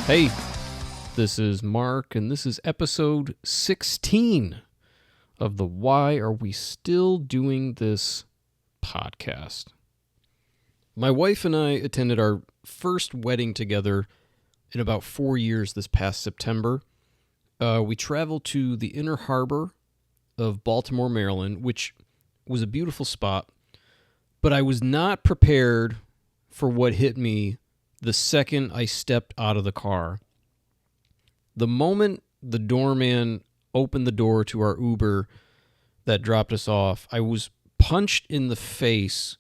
Hey, this is Mark, and this is episode 16 of the Why Are We Still Doing This podcast. My wife and I attended our first wedding together in about 4 years this past September. We traveled to the inner harbor of Baltimore, Maryland, which was a beautiful spot, but I was not prepared for what hit me the second I stepped out of the car. The moment the doorman opened the door to our Uber that dropped us off, I was punched in the face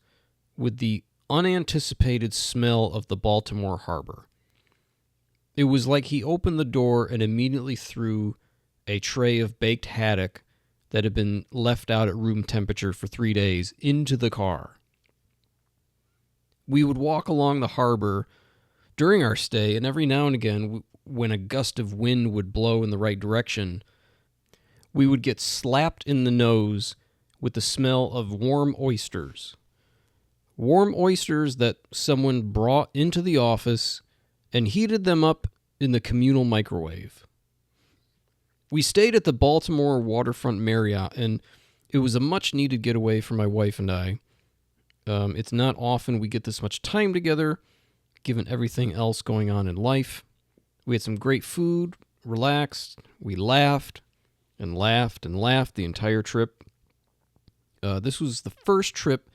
with the unanticipated smell of the Baltimore Harbor. It was like he opened the door and immediately threw a tray of baked haddock that had been left out at room temperature for 3 days into the car. We would walk along the harbor during our stay, and every now and again, when a gust of wind would blow in the right direction, we would get slapped in the nose with the smell of warm oysters. Warm oysters that someone brought into the office and heated them up in the communal microwave. We stayed at the Baltimore Waterfront Marriott, and it was a much-needed getaway for my wife and I. It's not often we get this much time together, given everything else going on in life. We had some great food, relaxed, we laughed and laughed and laughed the entire trip. This was the first trip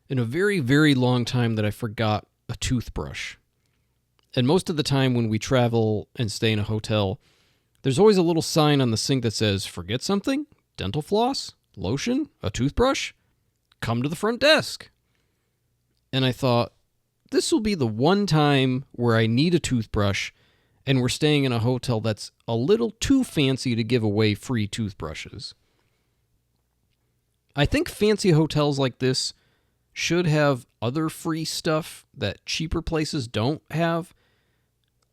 in a very, very long time that I forgot a toothbrush. And most of the time when we travel and stay in a hotel, there's always a little sign on the sink that says, "Forget something? Dental floss? Lotion? A toothbrush? Come to the front desk." And I thought, this will be the one time where I need a toothbrush, and we're staying in a hotel that's a little too fancy to give away free toothbrushes. I think fancy hotels like this should have other free stuff that cheaper places don't have,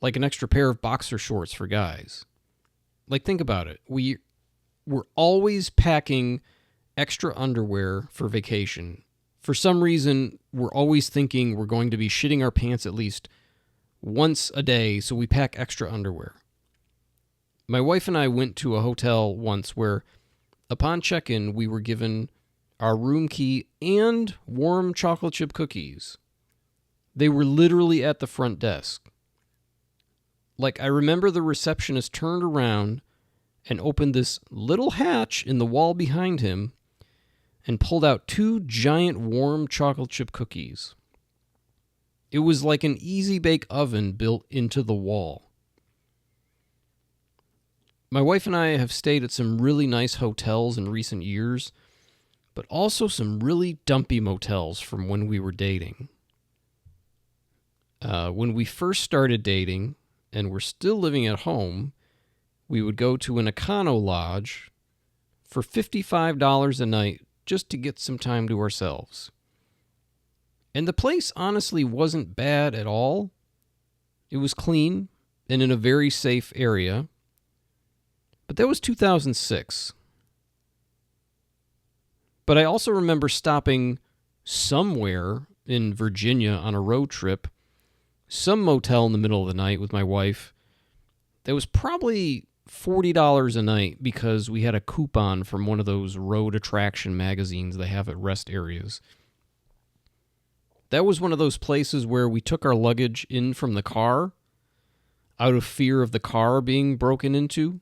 like an extra pair of boxer shorts for guys. Like, think about it. We're always packing extra underwear for vacation. For some reason, we're always thinking we're going to be shitting our pants at least once a day, so we pack extra underwear. My wife and I went to a hotel once where, upon check-in, we were given our room key and warm chocolate chip cookies. They were literally at the front desk. Like, I remember the receptionist turned around and opened this little hatch in the wall behind him and pulled out 2 giant warm chocolate chip cookies. It was like an easy bake oven built into the wall. My wife and I have stayed at some really nice hotels in recent years, but also some really dumpy motels from when we were dating. When we first started dating and were still living at home, we would go to an Econo Lodge for $55 a night just to get some time to ourselves. And the place honestly wasn't bad at all. It was clean and in a very safe area. But that was 2006. But I also remember stopping somewhere in Virginia on a road trip, some motel in the middle of the night with my wife. That was probably $40 a night because we had a coupon from one of those road attraction magazines they have at rest areas. That was one of those places where we took our luggage in from the car out of fear of the car being broken into.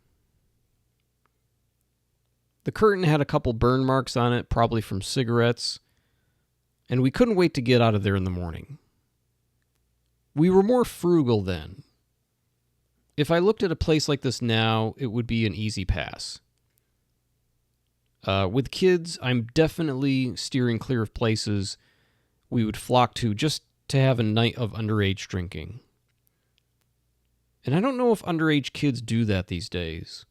The curtain had a couple burn marks on it, probably from cigarettes, and we couldn't wait to get out of there in the morning. We were more frugal then. If I looked at a place like this now, it would be an easy pass. With kids, I'm definitely steering clear of places we would flock to just to have a night of underage drinking. And I don't know if underage kids do that these days.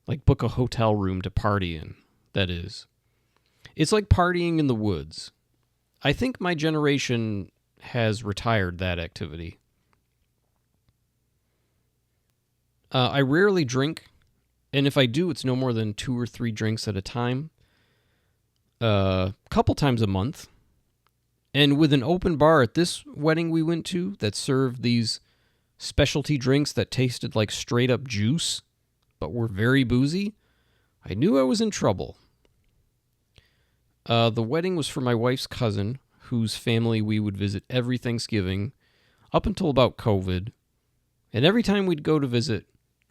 Like book a hotel room to party in, that is. It's like partying in the woods. I think my generation has retired that activity. I rarely drink, and if I do, it's no more than 2 or 3 drinks at a time. A couple times a month. And with an open bar at this wedding we went to that served these specialty drinks that tasted like straight up juice, but were very boozy, I knew I was in trouble. The wedding was for my wife's cousin, whose family we would visit every Thanksgiving, up until about COVID. And every time we'd go to visit,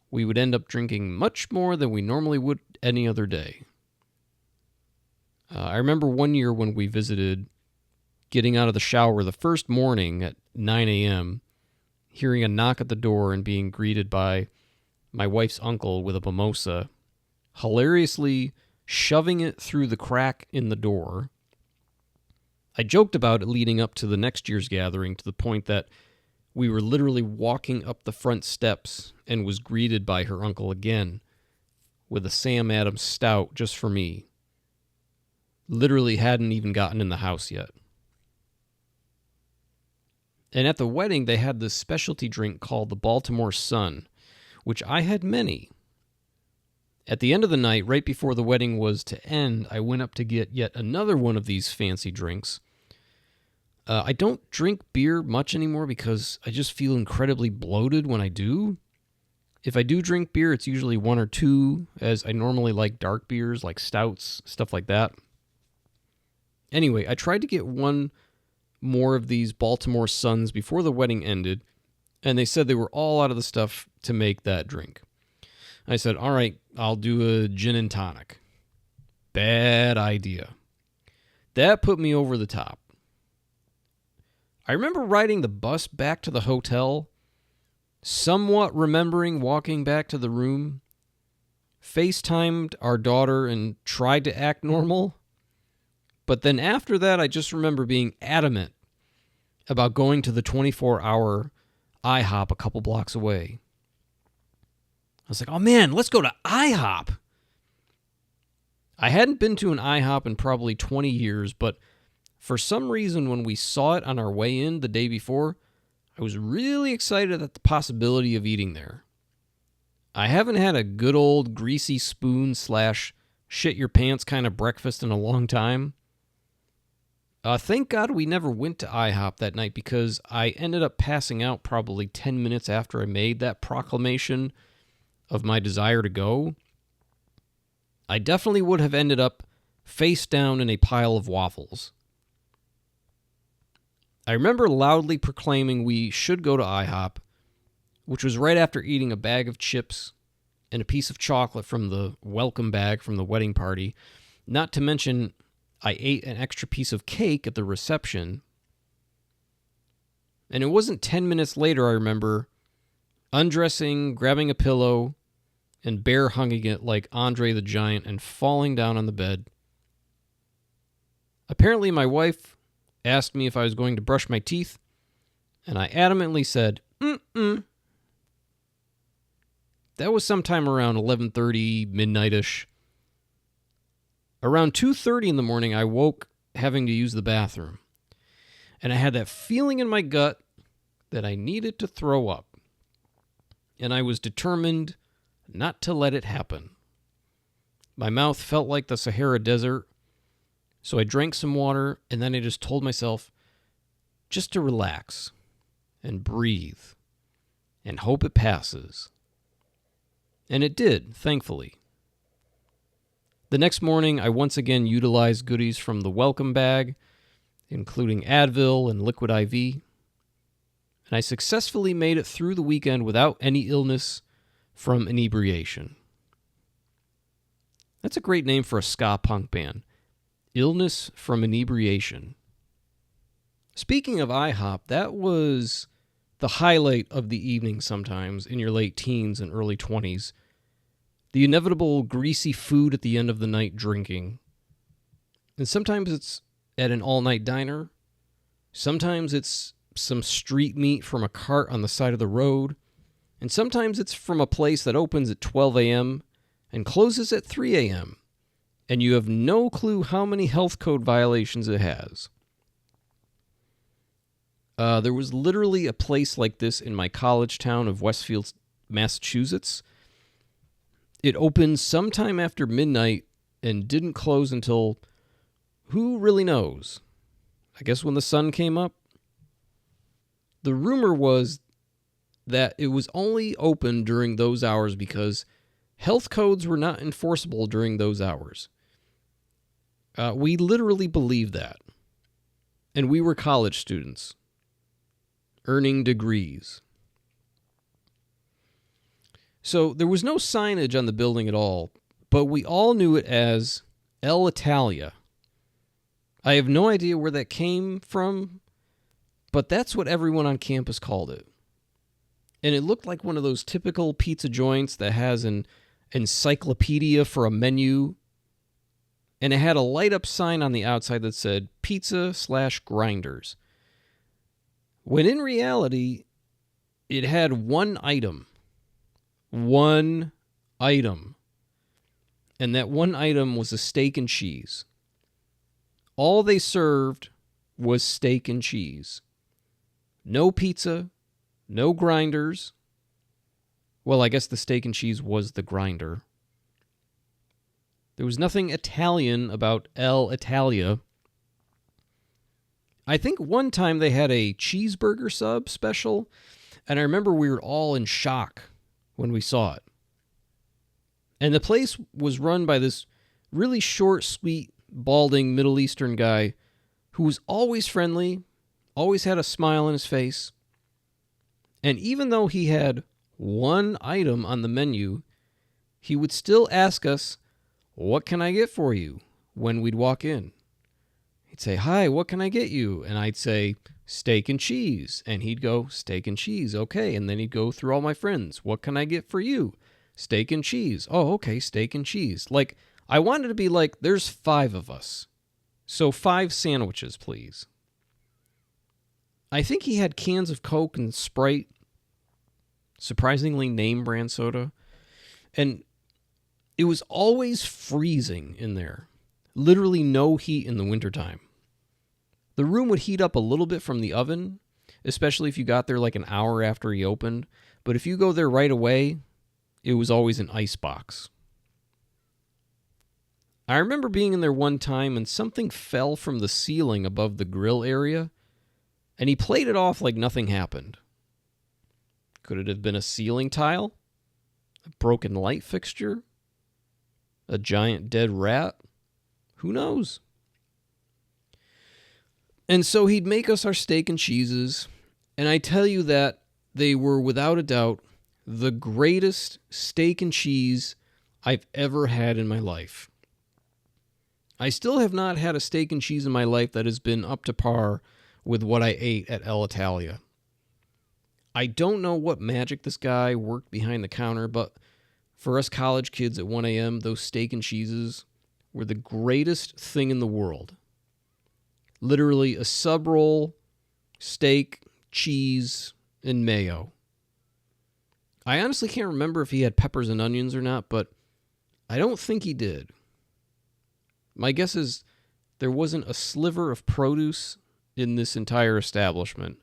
we would end up drinking much more than we normally would any other day. I remember one year when we visited, getting out of the shower the first morning at 9 a.m., hearing a knock at the door and being greeted by my wife's uncle with a mimosa, hilariously shoving it through the crack in the door. I joked about it leading up to the next year's gathering to the point that we were literally walking up the front steps and was greeted by her uncle again with a Sam Adams stout just for me. Literally hadn't even gotten in the house yet. And at the wedding, they had this specialty drink called the Baltimore Sun, which I had many. At the end of the night, right before the wedding was to end, I went up to get yet another one of these fancy drinks. I don't drink beer much anymore because I just feel incredibly bloated when I do. If I do drink beer, it's usually one or two, as I normally like dark beers like stouts, stuff like that. Anyway, I tried to get one more of these Baltimore Suns before the wedding ended, and they said they were all out of the stuff to make that drink. I said, all right, I'll do a gin and tonic. Bad idea. That put me over the top. I remember riding the bus back to the hotel, somewhat remembering walking back to the room, FaceTimed our daughter and tried to act normal. But then after that, I just remember being adamant about going to the 24-hour IHOP a couple blocks away. I was like, oh man, let's go to IHOP. I hadn't been to an IHOP in probably 20 years, but for some reason, when we saw it on our way in the day before, I was really excited at the possibility of eating there. I haven't had a good old greasy spoon / shit your pants kind of breakfast in a long time. Thank God we never went to IHOP that night because I ended up passing out probably 10 minutes after I made that proclamation of my desire to go. I definitely would have ended up face down in a pile of waffles. I remember loudly proclaiming we should go to IHOP, which was right after eating a bag of chips and a piece of chocolate from the welcome bag from the wedding party, not to mention I ate an extra piece of cake at the reception. And it wasn't 10 minutes later, I remember, undressing, grabbing a pillow, and bear hugging it like Andre the Giant and falling down on the bed. Apparently, my wife asked me if I was going to brush my teeth, and I adamantly said, mm-mm. That was sometime around 11:30, midnight-ish. Around 2:30 in the morning, I woke having to use the bathroom. And I had that feeling in my gut that I needed to throw up. And I was determined not to let it happen. My mouth felt like the Sahara Desert, so I drank some water, and then I just told myself just to relax and breathe and hope it passes. And it did, thankfully. The next morning, I once again utilized goodies from the welcome bag, including Advil and Liquid IV, and I successfully made it through the weekend without any illness from inebriation. That's a great name for a ska punk band. Illness from inebriation. Speaking of IHOP, that was the highlight of the evening sometimes in your late teens and early 20s. The inevitable greasy food at the end of the night drinking. And sometimes it's at an all-night diner. Sometimes it's some street meat from a cart on the side of the road. And sometimes it's from a place that opens at 12 a.m. and closes at 3 a.m. And you have no clue how many health code violations it has. There was literally a place like this in my college town of Westfield, Massachusetts. It opened sometime after midnight and didn't close until, who really knows? I guess when the sun came up. The rumor was that it was only open during those hours because health codes were not enforceable during those hours. We literally believed that. And we were college students, earning degrees. So there was no signage on the building at all, but we all knew it as El Italia. I have no idea where that came from, but that's what everyone on campus called it. And it looked like one of those typical pizza joints that has an encyclopedia for a menu. And it had a light-up sign on the outside that said pizza/grinders. When in reality, it had one item. One item. And that one item was a steak and cheese. All they served was steak and cheese. No pizza, no grinders. Well, I guess the steak and cheese was the grinder. There was nothing Italian about El Italia. I think one time they had a cheeseburger sub special, and I remember we were all in shock when we saw it. And the place was run by this really short, sweet, balding Middle Eastern guy who was always friendly, always had a smile on his face. And even though he had one item on the menu, he would still ask us, "What can I get for you?" when we'd walk in. He'd say, "Hi, what can I get you?" And I'd say, "Steak and cheese." And he'd go, "Steak and cheese, okay." And then he'd go through all my friends. "What can I get for you?" "Steak and cheese." "Oh, okay, steak and cheese." Like, I wanted to be like, there's 5 of us. So 5 sandwiches, please. I think he had cans of Coke and Sprite, surprisingly name brand soda. And it was always freezing in there. Literally no heat in the wintertime. The room would heat up a little bit from the oven, especially if you got there like an hour after he opened. But if you go there right away, it was always an ice box. I remember being in there one time and something fell from the ceiling above the grill area, and he played it off like nothing happened. Could it have been a ceiling tile? A broken light fixture? A giant dead rat? Who knows? And so he'd make us our steak and cheeses, and I tell you that they were without a doubt the greatest steak and cheese I've ever had in my life. I still have not had a steak and cheese in my life that has been up to par with what I ate at El Italia. I don't know what magic this guy worked behind the counter, but for us college kids at 1 a.m., those steak and cheeses were the greatest thing in the world. Literally a sub roll, steak, cheese, and mayo. I honestly can't remember if he had peppers and onions or not, but I don't think he did. My guess is there wasn't a sliver of produce in this entire establishment.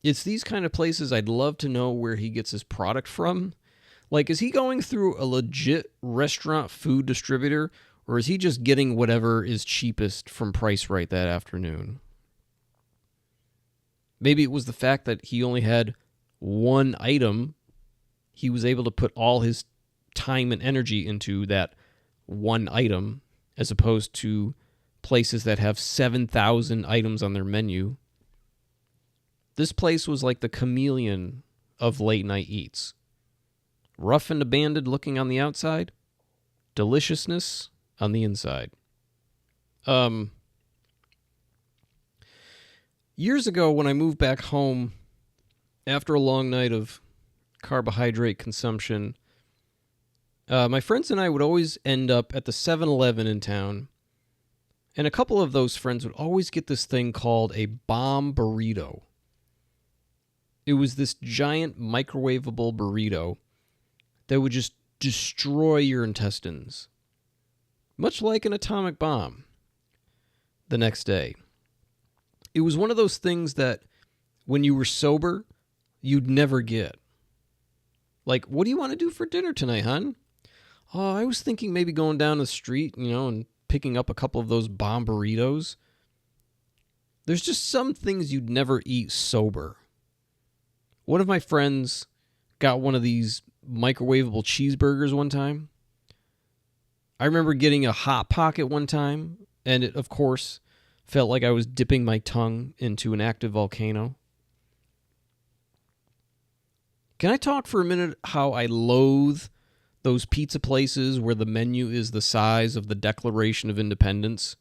It's these kind of places I'd love to know where he gets his product from. Like, is he going through a legit restaurant food distributor, or is he just getting whatever is cheapest from Price Right that afternoon? Maybe it was the fact that he only had one item. He was able to put all his time and energy into that one item, as opposed to places that have 7,000 items on their menu. This place was like the chameleon of late night eats. Rough and abandoned looking on the outside, deliciousness on the inside. Years ago, when I moved back home after a long night of carbohydrate consumption, my friends and I would always end up at the 7-Eleven in town, and a couple of those friends would always get this thing called a bomb burrito. It was this giant microwavable burrito that would just destroy your intestines, much like an atomic bomb, the next day. It was one of those things that when you were sober, you'd never get. Like, what do you want to do for dinner tonight, hon? Oh, I was thinking maybe going down the street, and picking up a couple of those bomb burritos. There's just some things you'd never eat sober. One of my friends got one of these microwavable cheeseburgers one time. I remember getting a Hot Pocket one time, and it, of course, felt like I was dipping my tongue into an active volcano. Can I talk for a minute how I loathe those pizza places where the menu is the size of the Declaration of Independence?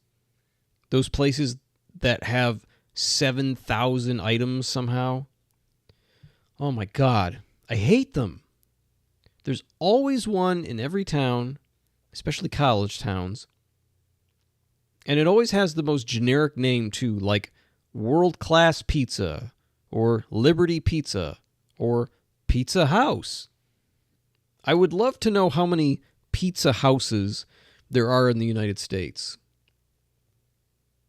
Those places that have 7,000 items somehow. Oh my God, I hate them. There's always one in every town, especially college towns. And it always has the most generic name too, like World Class Pizza, or Liberty Pizza, or Pizza House. I would love to know how many pizza houses there are in the United States.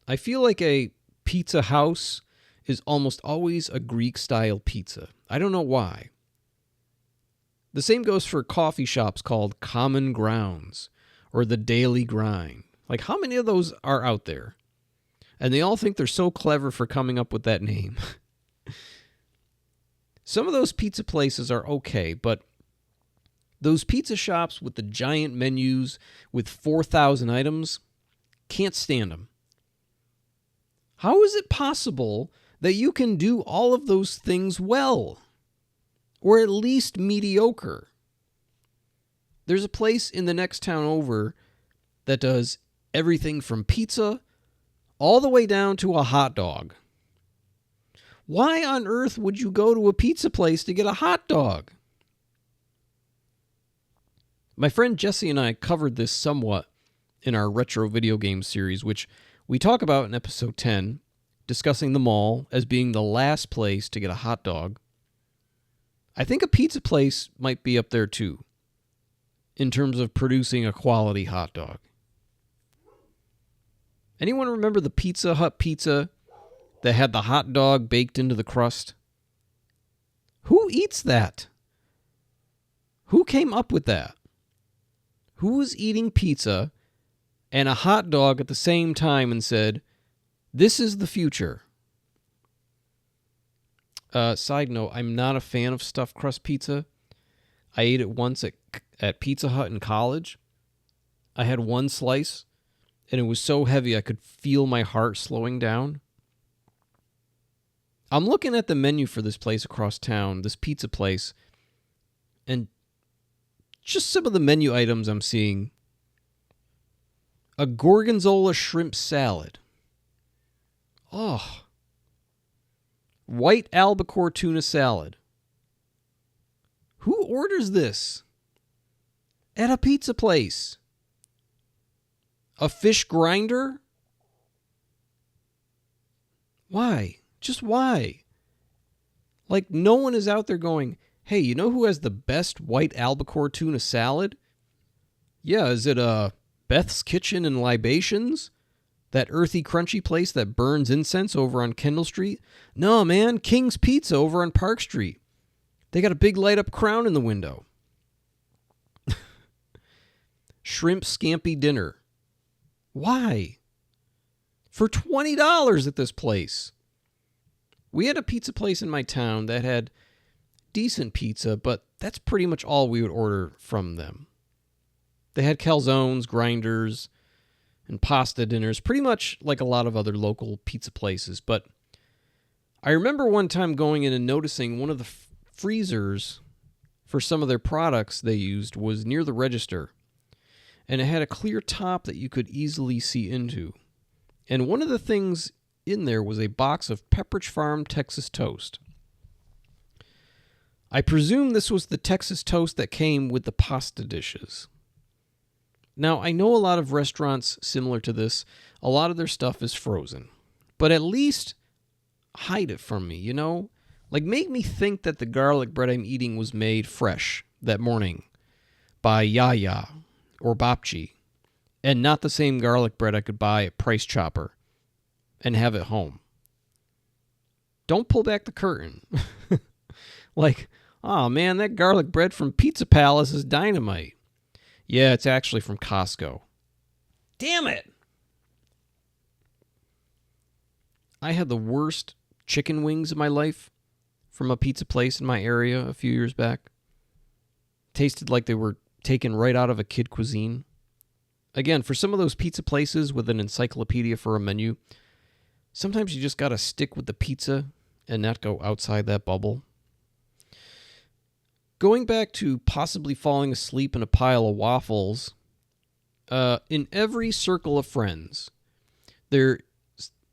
I feel like a pizza house is almost always a Greek-style pizza. I don't know why. The same goes for coffee shops called Common Grounds or The Daily Grind. Like, how many of those are out there? And they all think they're so clever for coming up with that name. Some of those pizza places are okay, but those pizza shops with the giant menus with 4,000 items, can't stand them. How is it possible that you can do all of those things well? Or at least mediocre? There's a place in the next town over that does everything from pizza all the way down to a hot dog. Why on earth would you go to a pizza place to get a hot dog? My friend Jesse and I covered this somewhat in our retro video game series, which we talk about in episode 10, discussing the mall as being the last place to get a hot dog. I think a pizza place might be up there too, in terms of producing a quality hot dog. Anyone remember the Pizza Hut pizza that had the hot dog baked into the crust? Who eats that? Who came up with that? Who was eating pizza and a hot dog at the same time and said, "This is the future"? Side note, I'm not a fan of stuffed crust pizza. I ate it once at Pizza Hut in college. I had one slice, and it was so heavy I could feel my heart slowing down. I'm looking at the menu for this place across town, this pizza place, and just some of the menu items I'm seeing. A gorgonzola shrimp salad. Oh. White albacore tuna salad. Who orders this? At a pizza place. A fish grinder? Why? Just why? Like, no one is out there going, "Hey, you know who has the best white albacore tuna salad?" Yeah, is it Beth's Kitchen and Libations? That earthy, crunchy place that burns incense over on Kendall Street? No, man, King's Pizza over on Park Street. They got a big light-up crown in the window. Shrimp scampi dinner. Why? For $20 at this place. We had a pizza place in my town that had decent pizza, but that's pretty much all we would order from them. They had calzones, grinders, and pasta dinners, pretty much like a lot of other local pizza places. But I remember one time going in and noticing one of the freezers for some of their products they used was near the register. And it had a clear top that you could easily see into. And one of the things in there was a box of Pepperidge Farm Texas toast. I presume this was the Texas toast that came with the pasta dishes. Now, I know a lot of restaurants similar to this, a lot of their stuff is frozen. But at least hide it from me, you know? Like, make me think that the garlic bread I'm eating was made fresh that morning by Yaya or Bapchi, and not the same garlic bread I could buy at Price Chopper and have at home. Don't pull back the curtain. Like, oh man, that garlic bread from Pizza Palace is dynamite. Yeah, it's actually from Costco. Damn it! I had the worst chicken wings of my life from a pizza place in my area a few years back. Tasted like they were taken right out of a kid cuisine. Again, for some of those pizza places with an encyclopedia for a menu, sometimes you just got to stick with the pizza and not go outside that bubble. Going back to possibly falling asleep in a pile of waffles, in every circle of friends, there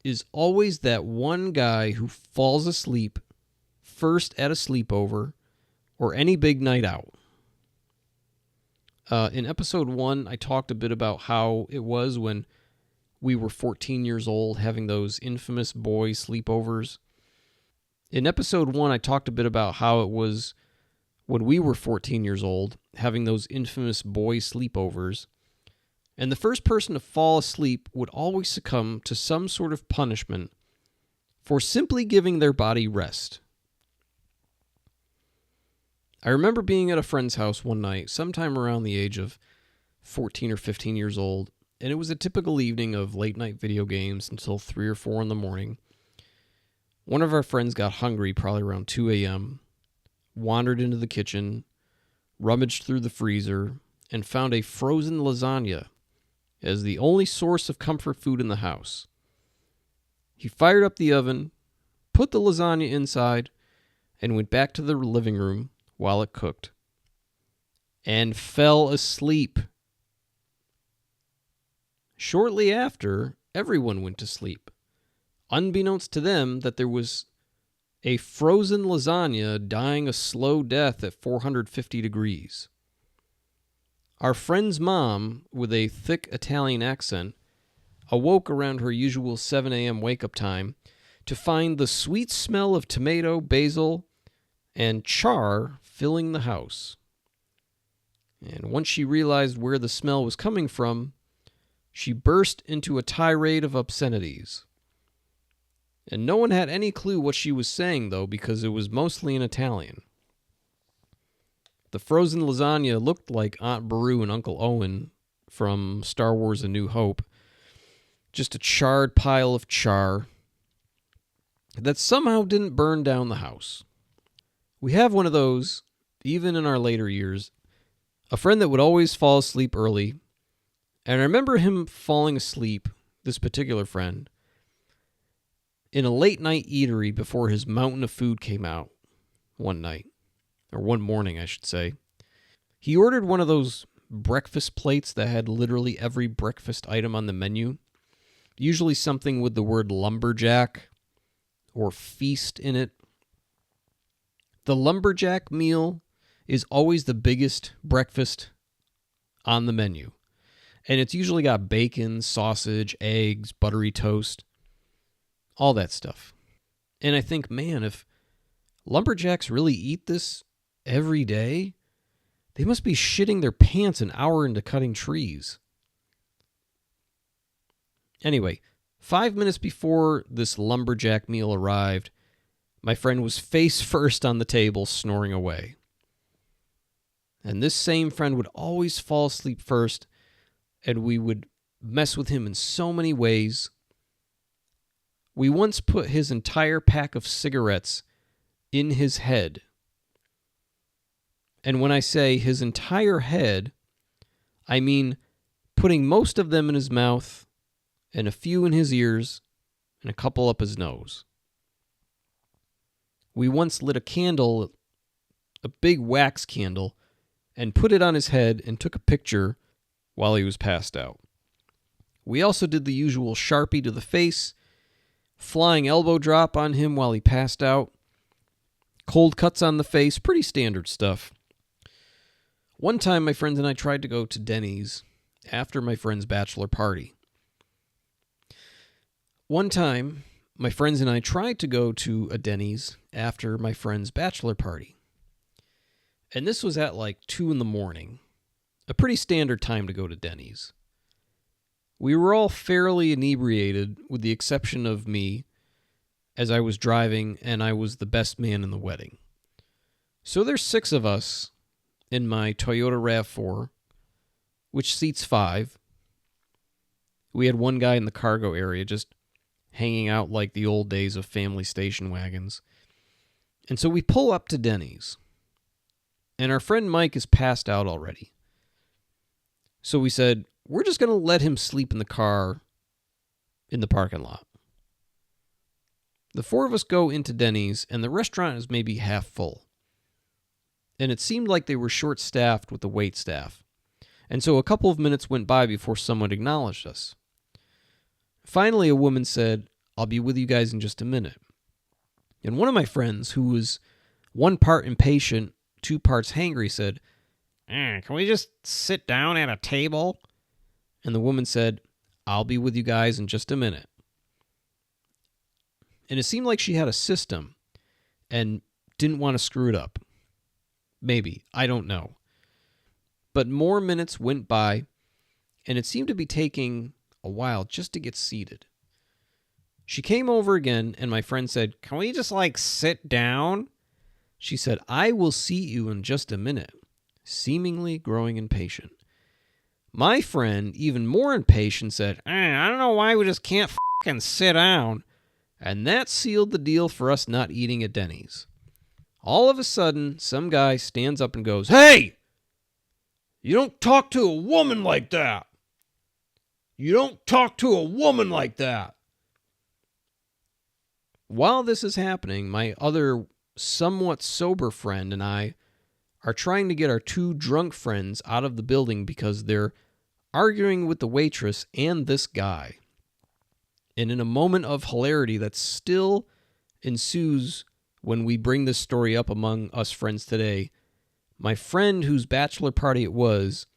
is always that one guy who falls asleep first at a sleepover or any big night out. In episode 1, I talked a bit about how it was when we were 14 years old having those infamous boy sleepovers. In episode 1, I talked a bit about how it was when we were 14 years old having those infamous boy sleepovers. And the first person to fall asleep would always succumb to some sort of punishment for simply giving their body rest. I remember being at a friend's house one night, sometime around the age of 14 or 15 years old, and it was a typical evening of late-night video games until 3 or 4 in the morning. One of our friends got hungry, probably around 2 a.m., wandered into the kitchen, rummaged through the freezer, and found a frozen lasagna as the only source of comfort food in the house. He fired up the oven, put the lasagna inside, and went back to the living room while it cooked, and fell asleep. Shortly after, everyone went to sleep, unbeknownst to them that there was a frozen lasagna dying a slow death at 450 degrees. Our friend's mom, with a thick Italian accent, awoke around her usual 7 a.m. wake-up time to find the sweet smell of tomato, basil, and char filling the house. And once she realized where the smell was coming from, she burst into a tirade of obscenities. And no one had any clue what she was saying, though, because it was mostly in Italian. The frozen lasagna looked like Aunt Beru and Uncle Owen from Star Wars A New Hope. Just a charred pile of char that somehow didn't burn down the house. We have one of those, even in our later years, a friend that would always fall asleep early. And I remember him falling asleep, this particular friend, in a late-night eatery before his mountain of food came out one night, or one morning, I should say. He ordered one of those breakfast plates that had literally every breakfast item on the menu, usually something with the word lumberjack or feast in it. The lumberjack meal is always the biggest breakfast on the menu, and it's usually got bacon, sausage, eggs, buttery toast, all that stuff. And I think, man, if lumberjacks really eat this every day, they must be shitting their pants an hour into cutting trees. Anyway, 5 minutes before this lumberjack meal arrived, my friend was face first on the table, snoring away. And this same friend would always fall asleep first, and we would mess with him in so many ways. We once put his entire pack of cigarettes in his head. And when I say his entire head, I mean putting most of them in his mouth and a few in his ears and a couple up his nose. We once lit a candle, a big wax candle, and put it on his head and took a picture while he was passed out. We also did the usual Sharpie to the face, flying elbow drop on him while he passed out, cold cuts on the face, pretty standard stuff. One time, my friends and I tried to go to Denny's after my friend's bachelor party. And this was at like 2 in the morning. A pretty standard time to go to Denny's. We were all fairly inebriated, with the exception of me, as I was driving, and I was the best man in the wedding. So there's 6 of us in my Toyota RAV4, which seats 5. We had one guy in the cargo area just hanging out like the old days of family station wagons. And so we pull up to Denny's. And our friend Mike is passed out already. So we said, we're just going to let him sleep in the car in the parking lot. The four of us go into Denny's, and the restaurant is maybe half full. And it seemed like they were short-staffed with the wait staff. And so a couple of minutes went by before someone acknowledged us. Finally, a woman said, I'll be with you guys in just a minute. And one of my friends, who was one part impatient, 2 parts hangry, said, can we just sit down at a table? And the woman said, I'll be with you guys in just a minute. And it seemed like she had a system and didn't want to screw it up. Maybe. I don't know. But more minutes went by, and it seemed to be taking a while just to get seated. She came over again, and my friend said, can we just, sit down? She said, I will seat you in just a minute, seemingly growing impatient. My friend, even more impatient, said, I don't know why we just can't fucking sit down. And that sealed the deal for us not eating at Denny's. All of a sudden, some guy stands up and goes, hey! You don't talk to a woman like that! You don't talk to a woman like that! While this is happening, my other somewhat sober friend and I are trying to get our 2 drunk friends out of the building because they're arguing with the waitress and this guy. And in a moment of hilarity that still ensues when we bring this story up among us friends today, my friend whose bachelor party it was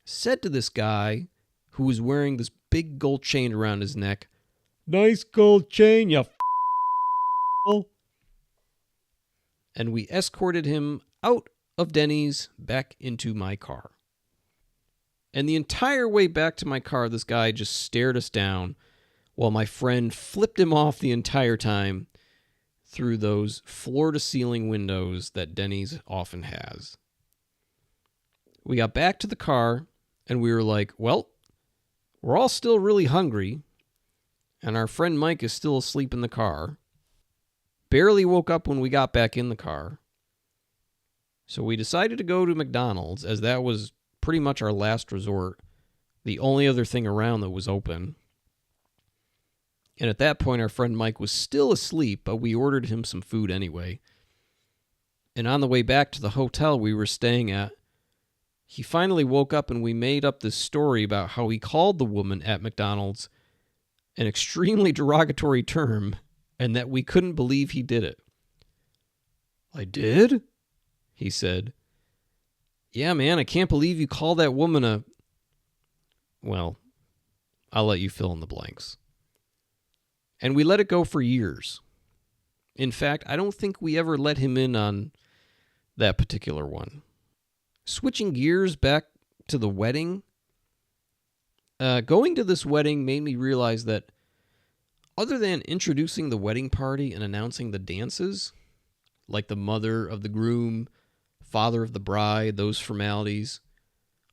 said to this guy who was wearing this big gold chain around his neck, nice gold chain, you f***. And we escorted him out of Denny's back into my car. And the entire way back to my car, this guy just stared us down while my friend flipped him off the entire time through those floor-to-ceiling windows that Denny's often has. We got back to the car, and we were like, well, we're all still really hungry, and our friend Mike is still asleep in the car. Barely woke up when we got back in the car. So we decided to go to McDonald's, as that was pretty much our last resort, the only other thing around that was open. And at that point, our friend Mike was still asleep, but we ordered him some food anyway. And on the way back to the hotel we were staying at, he finally woke up and we made up this story about how he called the woman at McDonald's an extremely derogatory term and that we couldn't believe he did it. I did? He said. Yeah, man, I can't believe you called that woman a... Well, I'll let you fill in the blanks. And we let it go for years. In fact, I don't think we ever let him in on that particular one. Switching gears back to the wedding, going to this wedding made me realize that other than introducing the wedding party and announcing the dances, like the mother of the groom, father of the bride, those formalities,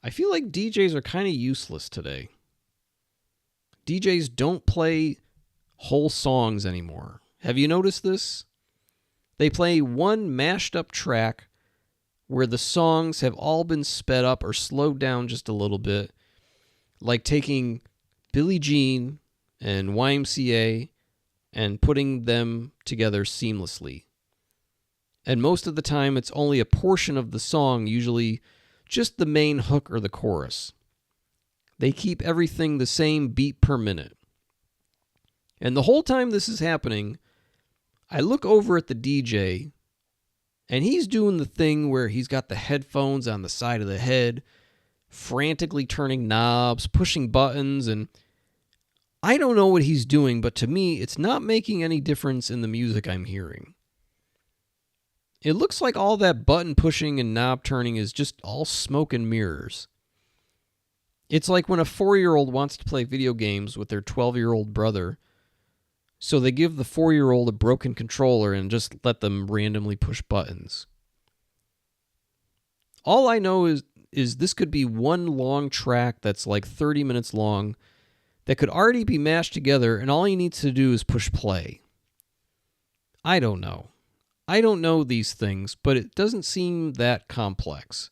I feel like DJs are kind of useless today. DJs don't play whole songs anymore. Have you noticed this? They play one mashed up track where the songs have all been sped up or slowed down just a little bit, like taking Billie Jean and YMCA and putting them together seamlessly. And most of the time, it's only a portion of the song, usually just the main hook or the chorus. They keep everything the same beat per minute. And the whole time this is happening, I look over at the DJ, and he's doing the thing where he's got the headphones on the side of the head, frantically turning knobs, pushing buttons, and I don't know what he's doing, but to me, it's not making any difference in the music I'm hearing. It looks like all that button pushing and knob turning is just all smoke and mirrors. It's like when a 4-year-old wants to play video games with their 12-year-old brother, so they give the 4-year-old a broken controller and just let them randomly push buttons. All I know is this could be one long track that's like 30 minutes long that could already be mashed together, and all he needs to do is push play. I don't know. I don't know these things, but it doesn't seem that complex.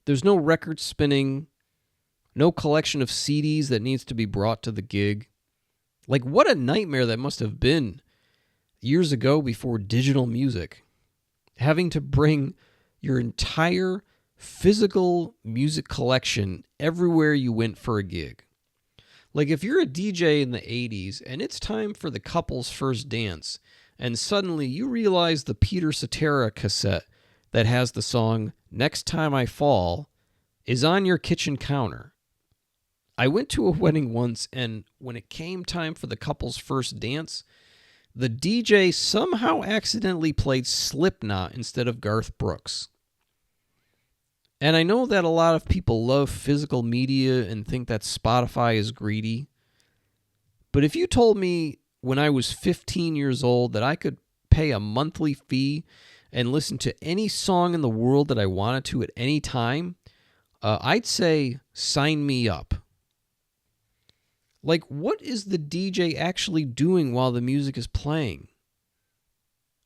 There's no record spinning, no collection of CDs that needs to be brought to the gig. Like, what a nightmare that must have been years ago before digital music. Having to bring your entire physical music collection everywhere you went for a gig. Like, if you're a DJ in the 80s and it's time for the couple's first dance, and suddenly you realize the Peter Cetera cassette that has the song Next Time I Fall is on your kitchen counter. I went to a wedding once, and when it came time for the couple's first dance, the DJ somehow accidentally played Slipknot instead of Garth Brooks. And I know that a lot of people love physical media and think that Spotify is greedy. But if you told me when I was 15 years old that I could pay a monthly fee and listen to any song in the world that I wanted to at any time, I'd say sign me up. Like, what is the DJ actually doing while the music is playing?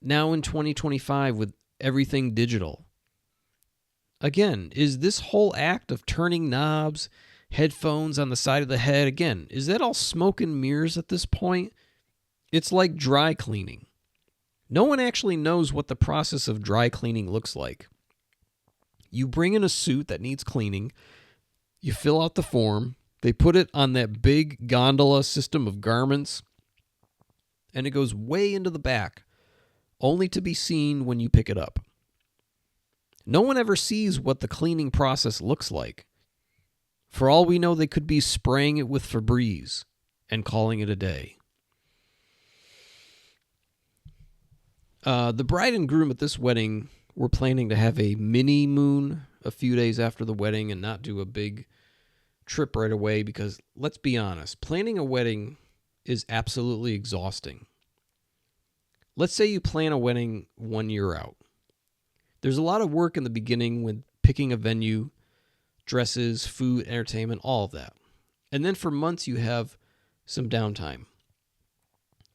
Now in 2025 with everything digital. Again, is this whole act of turning knobs, headphones on the side of the head, again, is that all smoke and mirrors at this point? It's like dry cleaning. No one actually knows what the process of dry cleaning looks like. You bring in a suit that needs cleaning, you fill out the form, they put it on that big gondola system of garments, and it goes way into the back, only to be seen when you pick it up. No one ever sees what the cleaning process looks like. For all we know, they could be spraying it with Febreze and calling it a day. The bride and groom at this wedding were planning to have a mini moon a few days after the wedding and not do a big trip right away because, let's be honest, planning a wedding is absolutely exhausting. Let's say you plan a wedding 1 year out. There's a lot of work in the beginning with picking a venue, dresses, food, entertainment, all of that. And then for months you have some downtime.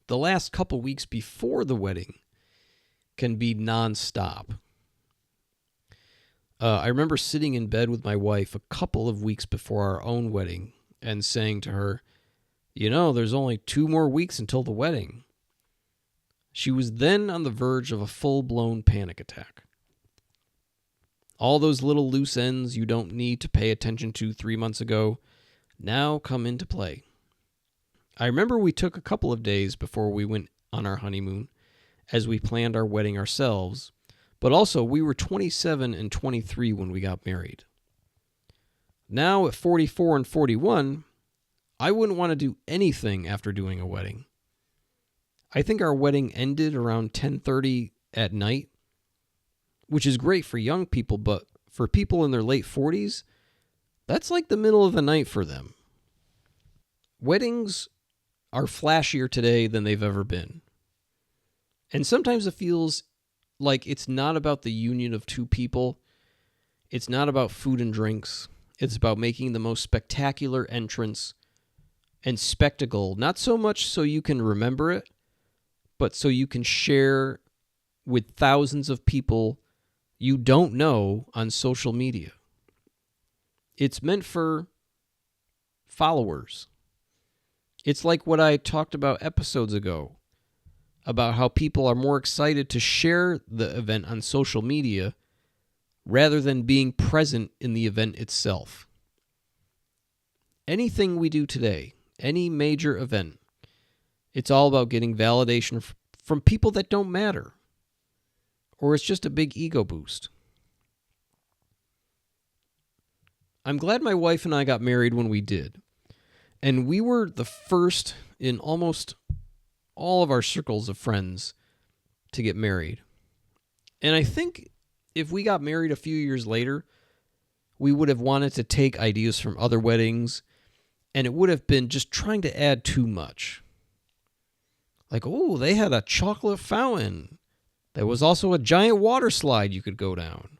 The last couple weeks before the wedding can be nonstop. I remember sitting in bed with my wife a couple of weeks before our own wedding and saying to her, there's only 2 more weeks until the wedding. She was then on the verge of a full-blown panic attack. All those little loose ends you don't need to pay attention to 3 months ago now come into play. I remember we took a couple of days before we went on our honeymoon as we planned our wedding ourselves, but also we were 27 and 23 when we got married. Now at 44 and 41, I wouldn't want to do anything after doing a wedding. I think our wedding ended around 10:30 at night, which is great for young people, but for people in their late 40s, that's like the middle of the night for them. Weddings are flashier today than they've ever been. And sometimes it feels like it's not about the union of two people. It's not about food and drinks. It's about making the most spectacular entrance and spectacle, not so much so you can remember it, but so you can share with thousands of people you don't know on social media. It's meant for followers. It's like what I talked about episodes ago, about how people are more excited to share the event on social media rather than being present in the event itself. Anything we do today, any major event, it's all about getting validation from people that don't matter. Or it's just a big ego boost. I'm glad my wife and I got married when we did. And we were the first in almost all of our circles of friends to get married. And I think if we got married a few years later, we would have wanted to take ideas from other weddings, and it would have been just trying to add too much. Like, oh, they had a chocolate fountain. There was also a giant water slide you could go down.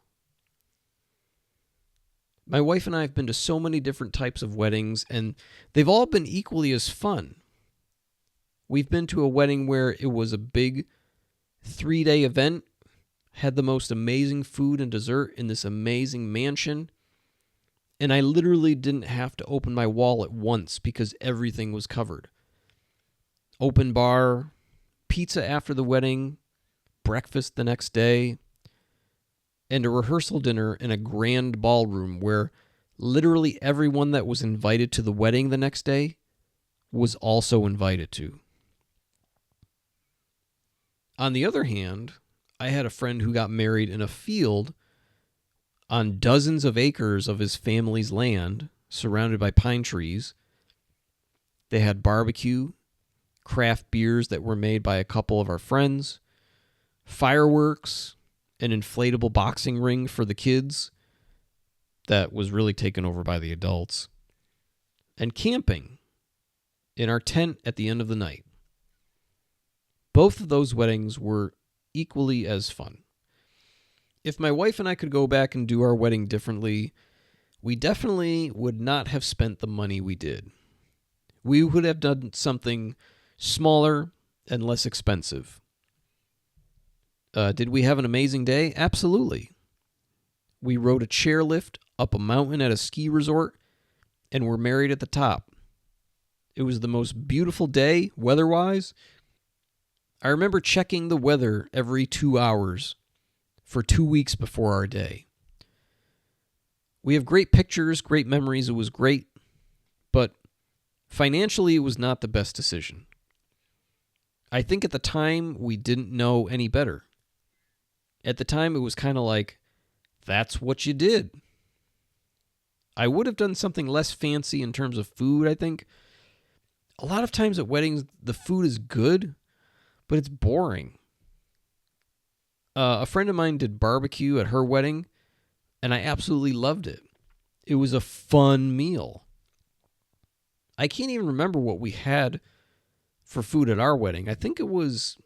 My wife and I have been to so many different types of weddings, and they've all been equally as fun. We've been to a wedding where it was a big 3-day event, had the most amazing food and dessert in this amazing mansion, and I literally didn't have to open my wallet once because everything was covered. Open bar, pizza after the wedding, breakfast the next day, and a rehearsal dinner in a grand ballroom where literally everyone that was invited to the wedding the next day was also invited to. On the other hand, I had a friend who got married in a field on dozens of acres of his family's land, surrounded by pine trees. They had barbecue, craft beers that were made by a couple of our friends, fireworks, an inflatable boxing ring for the kids that was really taken over by the adults, and camping in our tent at the end of the night. Both of those weddings were equally as fun. If my wife and I could go back and do our wedding differently, we definitely would not have spent the money we did. We would have done something smaller and less expensive. Did we have an amazing day? Absolutely. We rode a chairlift up a mountain at a ski resort and were married at the top. It was the most beautiful day, weather-wise. I remember checking the weather every 2 hours for 2 weeks before our day. We have great pictures, great memories. It was great, but financially, it was not the best decision. I think at the time, we didn't know any better. At the time, it was kind of like, that's what you did. I would have done something less fancy in terms of food, I think. A lot of times at weddings, the food is good, but it's boring. A friend of mine did barbecue at her wedding, and I absolutely loved it. It was a fun meal. I can't even remember what we had for food at our wedding. I think it was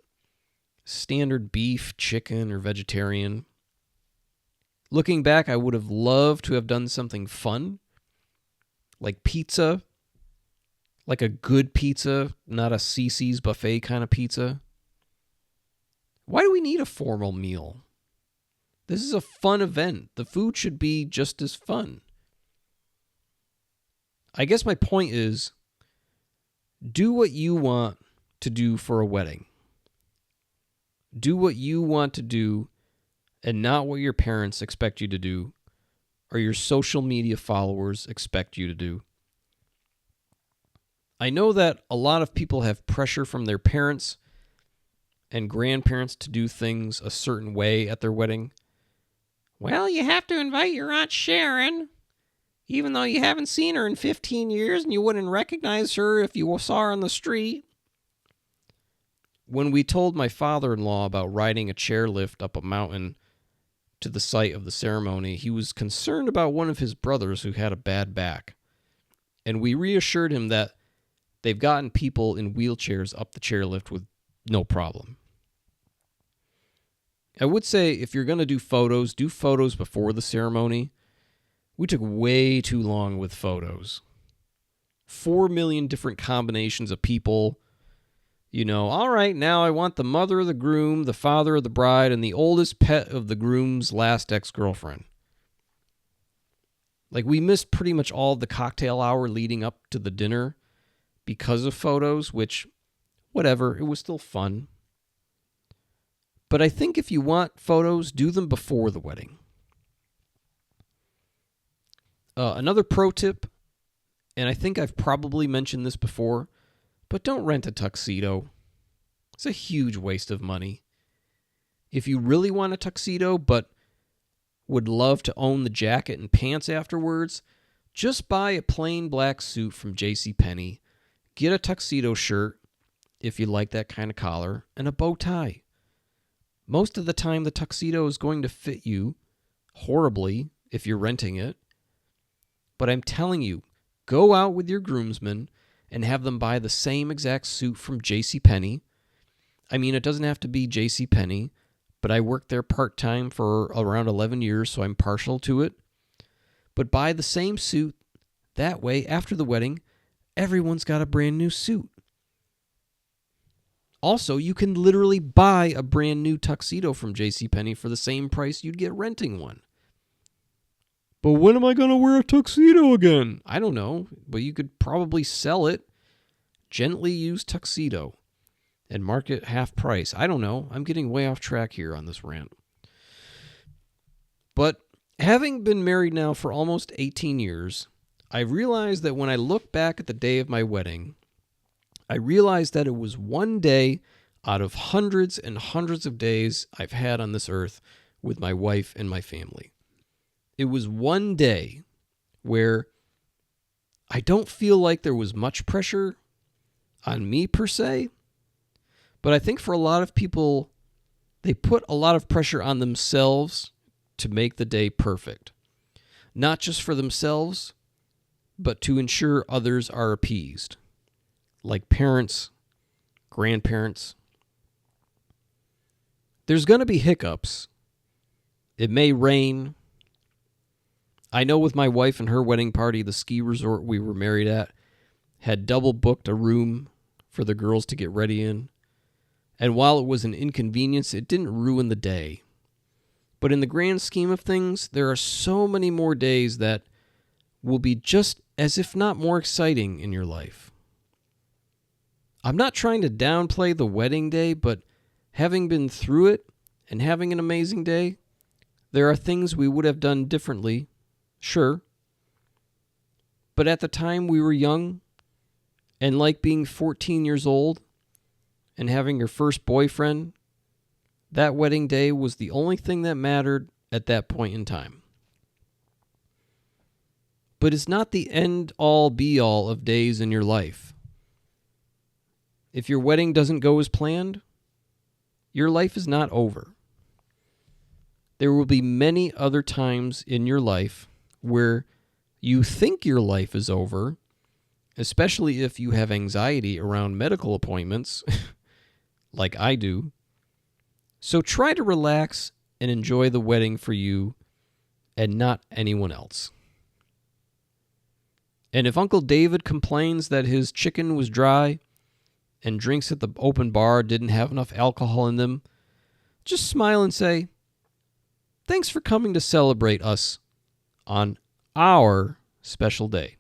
standard beef, chicken, or vegetarian. Looking back, I would have loved to have done something fun, like pizza, like a good pizza, not a CC's buffet kind of pizza. Why do we need a formal meal? This is a fun event. The food should be just as fun. I guess my point is, do what you want to do for a wedding. Do what you want to do and not what your parents expect you to do or your social media followers expect you to do. I know that a lot of people have pressure from their parents and grandparents to do things a certain way at their wedding. Well, you have to invite your Aunt Sharon, even though you haven't seen her in 15 years and you wouldn't recognize her if you saw her on the street. When we told my father-in-law about riding a chairlift up a mountain to the site of the ceremony, he was concerned about one of his brothers who had a bad back. And we reassured him that they've gotten people in wheelchairs up the chairlift with no problem. I would say if you're going to do photos before the ceremony. We took way too long with photos. 4 million different combinations of people. You know, all right, now I want the mother of the groom, the father of the bride, and the oldest pet of the groom's last ex-girlfriend. Like, we missed pretty much all of the cocktail hour leading up to the dinner because of photos, which, whatever, it was still fun. But I think if you want photos, do them before the wedding. Another pro tip, and I think I've probably mentioned this before, but don't rent a tuxedo. It's a huge waste of money. If you really want a tuxedo but would love to own the jacket and pants afterwards, just buy a plain black suit from JCPenney, get a tuxedo shirt, if you like that kind of collar, and a bow tie. Most of the time, the tuxedo is going to fit you horribly if you're renting it. But I'm telling you, go out with your groomsmen and have them buy the same exact suit from JCPenney. I mean, it doesn't have to be JCPenney, but I worked there part-time for around 11 years, so I'm partial to it. But buy the same suit. That way, after the wedding, everyone's got a brand new suit. Also, you can literally buy a brand new tuxedo from JCPenney for the same price you'd get renting one. But when am I going to wear a tuxedo again? I don't know, but you could probably sell it. Gently used tuxedo and market half price. I don't know. I'm getting way off track here on this rant. But having been married now for almost 18 years, I realized that when I look back at the day of my wedding, I realized that it was one day out of hundreds and hundreds of days I've had on this earth with my wife and my family. It was one day where I don't feel like there was much pressure on me per se, but I think for a lot of people, they put a lot of pressure on themselves to make the day perfect. Not just for themselves, but to ensure others are appeased, like parents, grandparents. There's going to be hiccups. It may rain. I know with my wife and her wedding party, the ski resort we were married at had double booked a room for the girls to get ready in. And while it was an inconvenience, it didn't ruin the day. But in the grand scheme of things, there are so many more days that will be just as if not more exciting in your life. I'm not trying to downplay the wedding day, but having been through it and having an amazing day, there are things we would have done differently, sure. But at the time we were young, and like being 14 years old and having your first boyfriend, that wedding day was the only thing that mattered at that point in time. But it's not the end-all, be-all of days in your life. If your wedding doesn't go as planned, your life is not over. There will be many other times in your life where you think your life is over, especially if you have anxiety around medical appointments, like I do. So try to relax and enjoy the wedding for you and not anyone else. And if Uncle David complains that his chicken was dry and drinks at the open bar didn't have enough alcohol in them, just smile and say, "Thanks for coming to celebrate us on our special day."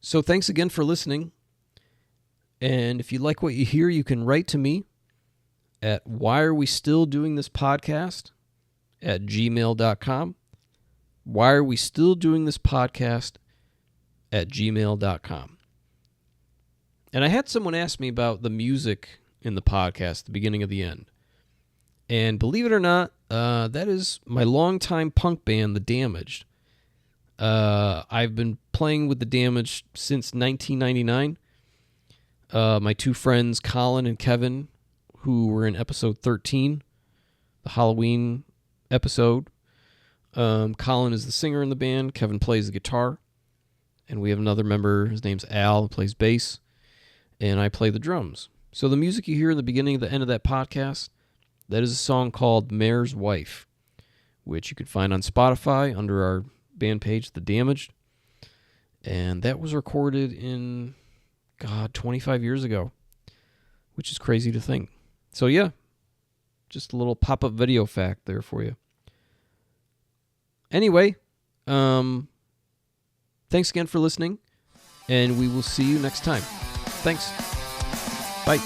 So thanks again for listening. And if you like what you hear, you can write to me at whyarewestilldoingthispodcast at gmail.com. Why are we still doing this podcast at gmail.com? And I had someone ask me about the music in the podcast, the beginning of the end. And believe it or not, that is my longtime punk band, The Damaged. I've been playing with The Damaged since 1999. My two friends, Colin and Kevin, who were in episode 13, the Halloween episode. Colin is the singer in the band. Kevin plays the guitar. And we have another member, his name's Al, who plays bass. And I play the drums. So the music you hear in the beginning and the end of that podcast, that is a song called Mayor's Wife, which you can find on Spotify under our band page, The Damaged. And that was recorded in, 25 years ago, which is crazy to think. So yeah, just a little pop-up video fact there for you. Anyway, thanks again for listening, and we will see you next time. Thanks. Bye.